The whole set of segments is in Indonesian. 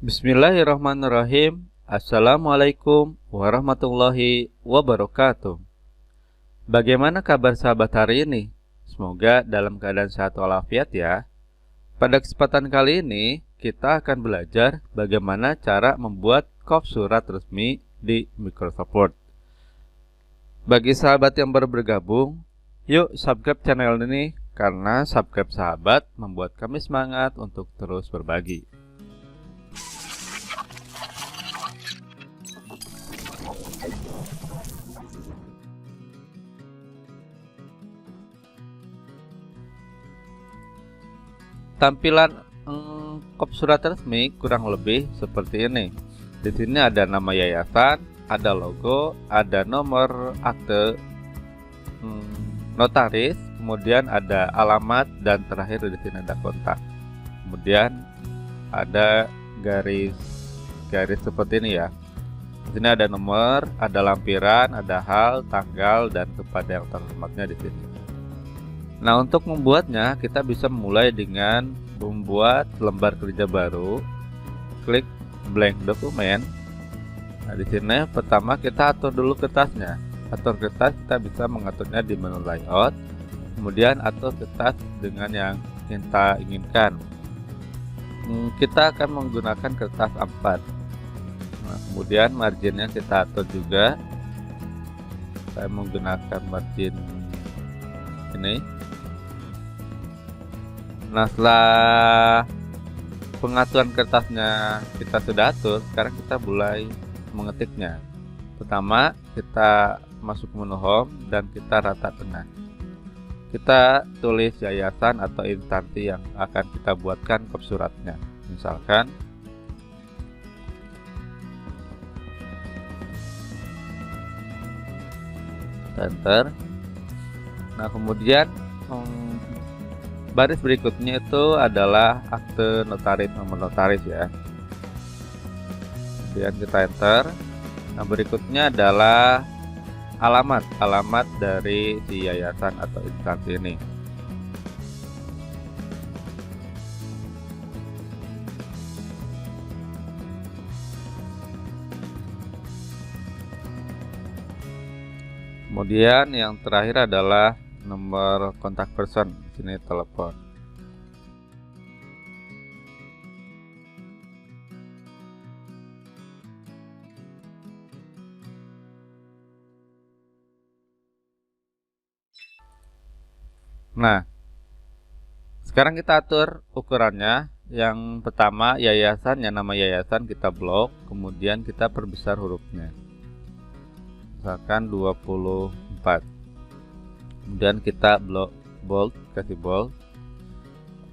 Bismillahirrahmanirrahim. Assalamualaikum warahmatullahi wabarakatuh. Bagaimana kabar sahabat hari ini? Semoga dalam keadaan sehat walafiat ya. Pada kesempatan kali ini, kita akan belajar bagaimana cara membuat kop surat resmi di Microsoft Word. Bagi sahabat yang baru bergabung, yuk subscribe channel ini karena subscribe sahabat membuat kami semangat untuk terus berbagi. Tampilan kop surat resmi kurang lebih seperti ini. Di sini ada nama yayasan, ada logo, ada nomor akte notaris, kemudian ada alamat, dan terakhir di sini ada kontak. Kemudian ada garis seperti ini ya. Di sini ada nomor, ada lampiran, ada hal, tanggal, dan kepada yang terhormatnya di sini. Nah, untuk membuatnya kita bisa mulai dengan membuat lembar kerja baru. Klik blank dokumen. Nah, di sini pertama kita atur dulu kertasnya. Atur kertas kita bisa mengaturnya di menu layout. Kemudian atur kertas dengan yang kita inginkan. Kita akan menggunakan kertas A4. Nah, kemudian marginnya kita atur juga. Saya menggunakan margin ini. Nah, setelah pengaturan kertasnya kita sudah atur, sekarang kita mulai mengetiknya. Pertama, kita masuk menu home dan kita rata tengah. Kita tulis yayasan atau instansi yang akan kita buatkan kop suratnya. Misalkan enter. Nah, kemudian baris berikutnya itu adalah akte notaris, nomor notaris ya. Kemudian kita enter. Nah, berikutnya adalah alamat dari si yayasan atau instansi ini. Kemudian yang terakhir adalah nomor kontak person, di sini telepon. Nah, sekarang kita atur ukurannya. Yang pertama yayasan, yang nama yayasan kita blok, kemudian kita perbesar hurufnya. Misalkan 24. Kemudian kita bold, kasih bold.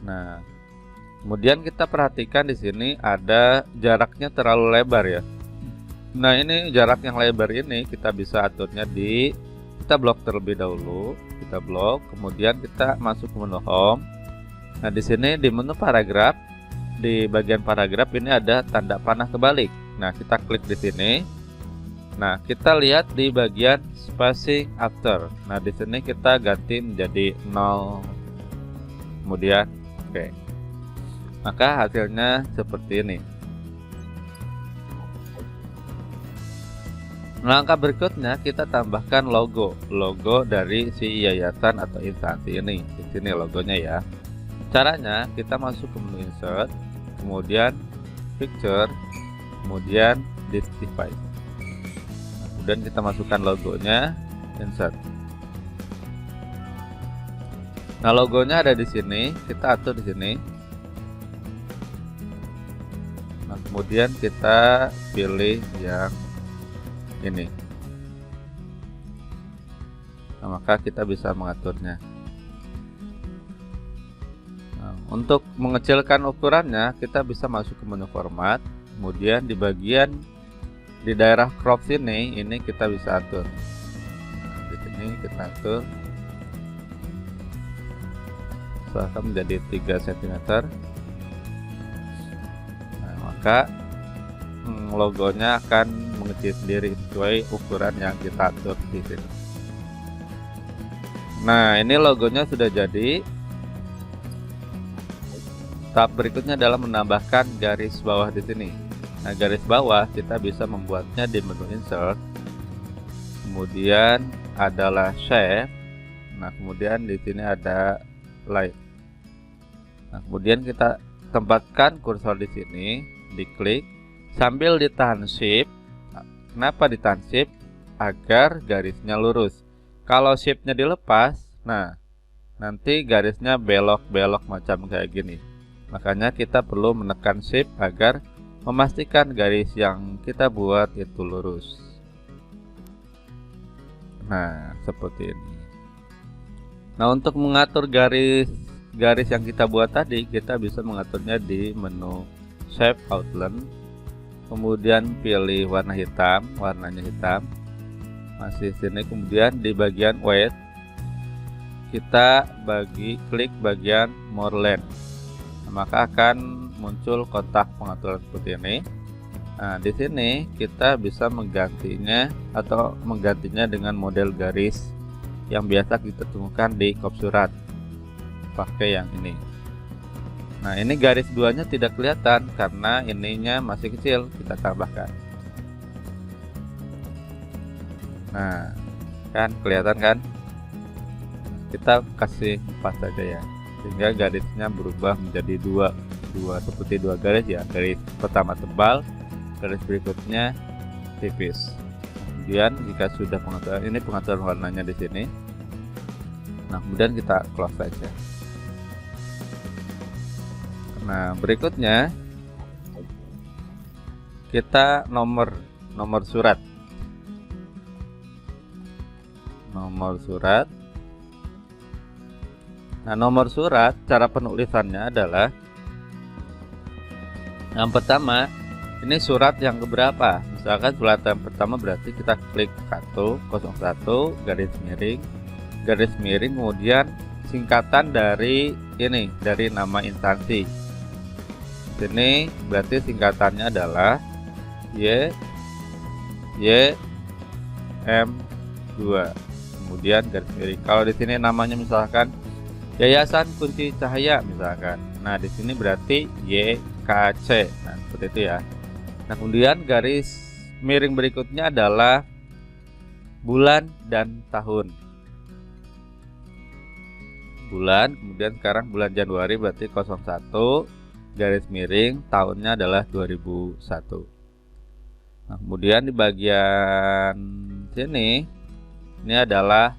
Nah, kemudian kita perhatikan di sini ada jaraknya terlalu lebar ya. Nah, ini jarak yang lebar ini kita bisa aturnya kita blok terlebih dahulu, kita blok, kemudian kita masuk ke menu home. Nah, di sini di menu paragraf, di bagian paragraf ini ada tanda panah kebalik. Nah, kita klik di sini. Nah, kita lihat di bagian spacing after. Nah, di sini kita ganti menjadi 0. Kemudian oke. Maka hasilnya seperti ini. Langkah berikutnya kita tambahkan logo dari si yayasan atau instansi ini. Di sini logonya ya. Caranya kita masuk ke menu insert, kemudian picture, kemudian this device. Dan kita masukkan logonya, insert. Nah, logonya ada di sini, kita atur di sini. Nah, kemudian kita pilih yang ini. Nah, maka kita bisa mengaturnya. Nah, untuk mengecilkan ukurannya, kita bisa masuk ke menu format, kemudian di bagian di daerah crop sini, ini kita bisa atur. Di sini kita atur misalkan menjadi 3 cm. Nah, maka logonya akan mengecil sendiri sesuai ukuran yang kita atur di sini. Nah, ini logonya sudah jadi. Tahap berikutnya adalah menambahkan garis bawah di sini. Nah, garis bawah kita bisa membuatnya di menu insert. Kemudian adalah shape. Nah, kemudian di sini ada line. Nah, kemudian kita tempatkan kursor di sini, diklik sambil ditahan shift. Kenapa ditahan shift? Agar garisnya lurus. Kalau shiftnya dilepas, nah nanti garisnya belok-belok macam kayak gini. Makanya kita perlu menekan shift agar memastikan garis yang kita buat itu lurus. Nah, seperti ini. Nah, untuk mengatur garis yang kita buat tadi, kita bisa mengaturnya di menu Shape Outline. Kemudian pilih warna hitam, warnanya hitam. Masih sini, kemudian di bagian Weight kita klik bagian More Line. Nah, maka akan muncul kotak pengaturan seperti ini. Nah, di sini kita bisa menggantinya dengan model garis yang biasa kita temukan di kop surat. Pakai yang ini. Nah, ini garis duanya tidak kelihatan karena ininya masih kecil, kita tambahkan. Nah, kan kelihatan kan? Kita kasih 4 saja ya, sehingga garisnya berubah menjadi dua seperti dua garis ya. Garis pertama tebal, garis berikutnya tipis. Kemudian jika sudah pengaturan warnanya di sini. Nah, kemudian kita close saja. Nah, berikutnya kita nomor surat. Nah, nomor surat cara penulisannya adalah yang pertama, ini surat yang keberapa. Misalkan surat yang pertama berarti kita klik 101 garis miring kemudian singkatan dari ini, dari nama instansi. Sini berarti singkatannya adalah YM2. Kemudian garis miring. Kalau di sini namanya misalkan Yayasan Kunci Cahaya misalkan. Nah, di sini berarti YKC. Nah, seperti itu ya. Nah, kemudian garis miring berikutnya adalah bulan dan tahun. Bulan, kemudian sekarang bulan Januari berarti 01 garis miring, tahunnya adalah 2001. Nah, kemudian di bagian sini ini adalah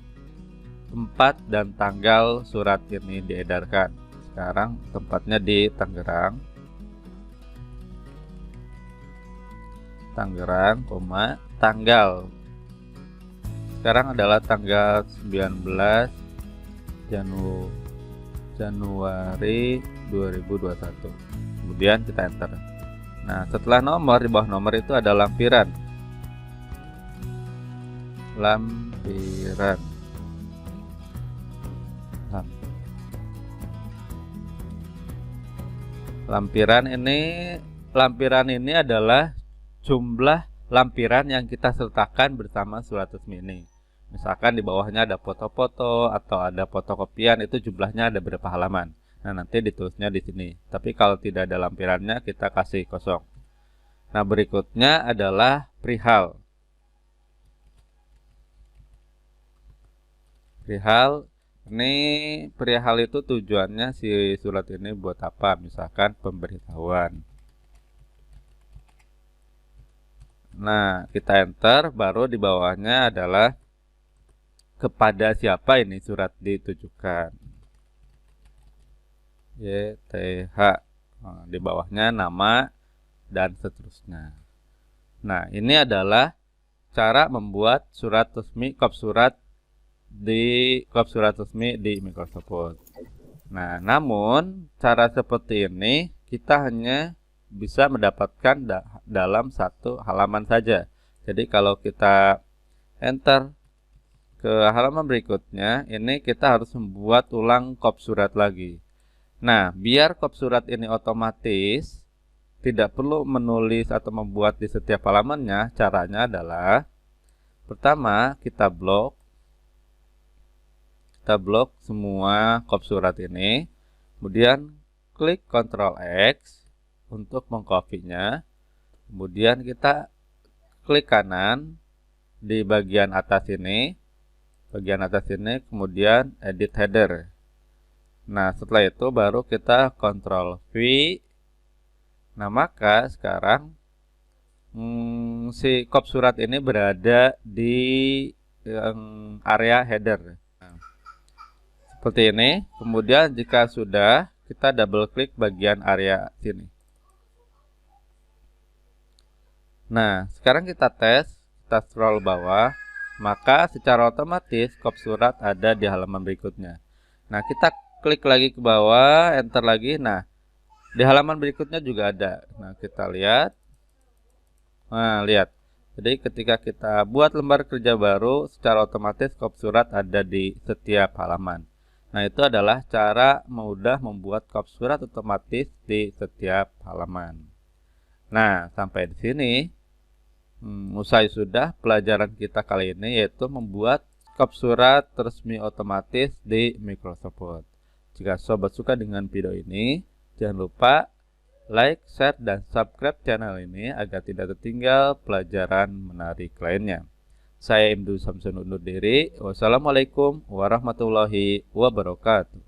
tempat dan tanggal surat ini diedarkan. Sekarang tempatnya di Tangerang, tanggal. Sekarang adalah tanggal 19 Januari 2021. Kemudian kita enter. Nah, setelah nomor, di bawah nomor itu ada lampiran. Lampiran ini adalah jumlah lampiran yang kita sertakan bersama surat resmi ini. Misalkan di bawahnya ada foto-foto atau ada fotokopian, itu jumlahnya ada berapa halaman. Nah, nanti ditulisnya di sini. Tapi kalau tidak ada lampirannya, kita kasih kosong. Nah, berikutnya adalah perihal. Perihal itu tujuannya si surat ini buat apa? Misalkan pemberitahuan. Nah, kita enter, baru di bawahnya adalah kepada siapa ini surat ditujukan. YTH. Nah, di bawahnya nama dan seterusnya. Nah, ini adalah cara membuat surat resmi, kop surat resmi di Microsoft Word. Nah, namun cara seperti ini kita hanya bisa mendapatkan dalam satu halaman saja. Jadi kalau kita enter ke halaman berikutnya, ini kita harus membuat ulang kop surat lagi. Nah, biar kop surat ini otomatis, tidak perlu menulis atau membuat di setiap halamannya, caranya adalah pertama kita blok semua kop surat ini. Kemudian klik Ctrl X untuk mengcopy-nya. Kemudian kita klik kanan di bagian atas ini. Kemudian edit header. Nah, setelah itu baru kita Ctrl V. Nah, maka sekarang si kop surat ini berada di area header. Nah, seperti ini. Kemudian jika sudah, kita double klik bagian area sini. Nah, sekarang kita tes, kita scroll bawah, maka secara otomatis kop surat ada di halaman berikutnya. Nah, kita klik lagi ke bawah, enter lagi. Nah, di halaman berikutnya juga ada. Nah, kita lihat. Nah, lihat. Jadi ketika kita buat lembar kerja baru, secara otomatis kop surat ada di setiap halaman. Nah, itu adalah cara mudah membuat kop surat otomatis di setiap halaman. Nah, sampai di sini usai sudah pelajaran kita kali ini, yaitu membuat kop surat resmi otomatis di Microsoft Word. Jika sobat suka dengan video ini, jangan lupa like, share, dan subscribe channel ini agar tidak tertinggal pelajaran menarik lainnya. Saya Imdu Samsun undur diri. Wassalamualaikum warahmatullahi wabarakatuh.